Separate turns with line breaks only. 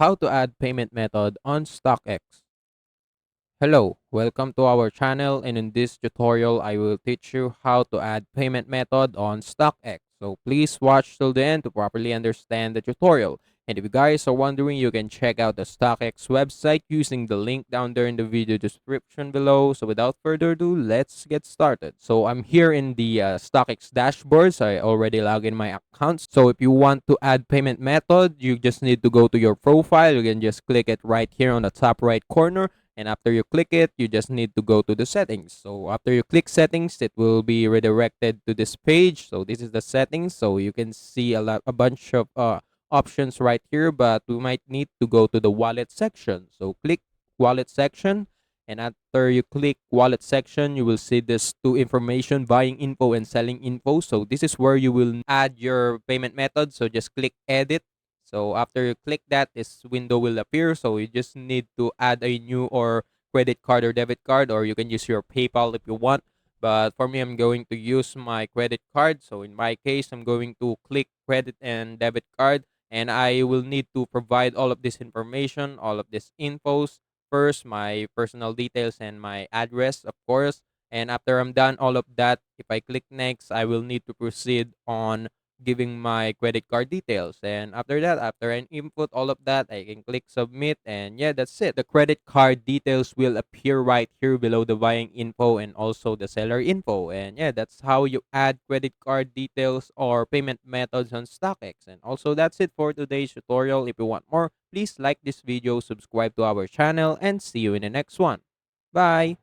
how to add payment method on StockX. Hello, welcome to our channel, and in this tutorial I will teach you how to add payment method on StockX. So please watch till the end to properly understand the tutorial. And if you guys are wondering, you can check out the StockX website using the link down there in the video description below. So without further ado, let's get started. So I'm here in the StockX dashboard. So I already logged in my account. So if you want to add payment method, you just need to go to your profile. You can just click it right here on the top right corner, and after you click it, you just need to go to the settings. So after you click settings, it will be redirected to this page. So this is the settings. So you can see a bunch of options right here, but we might need to go to the wallet section. So click wallet section, and after you click wallet section, you will see this two information: buying info and selling info. So this is where you will add your payment method. So just click edit. So after you click that, this window will appear. So you just need to add a new or credit card or debit card, or you can use your PayPal if you want. But for me, I'm going to use my credit card. So in my case, I'm going to click credit and debit card, and I will need to provide all of this information, all of these infos. First, my personal details and my address, of course. And after I'm done all of that, if I click next, I will need to proceed on giving my credit card details. And after that, after I input all of that, I can click submit, and yeah, that's it. The credit card details will appear right here below the buying info and also the seller info. And yeah, that's how you add credit card details or payment methods on StockX. And also, that's it for today's tutorial. If you want more, please like this video, subscribe to our channel, and see you in the next one. Bye.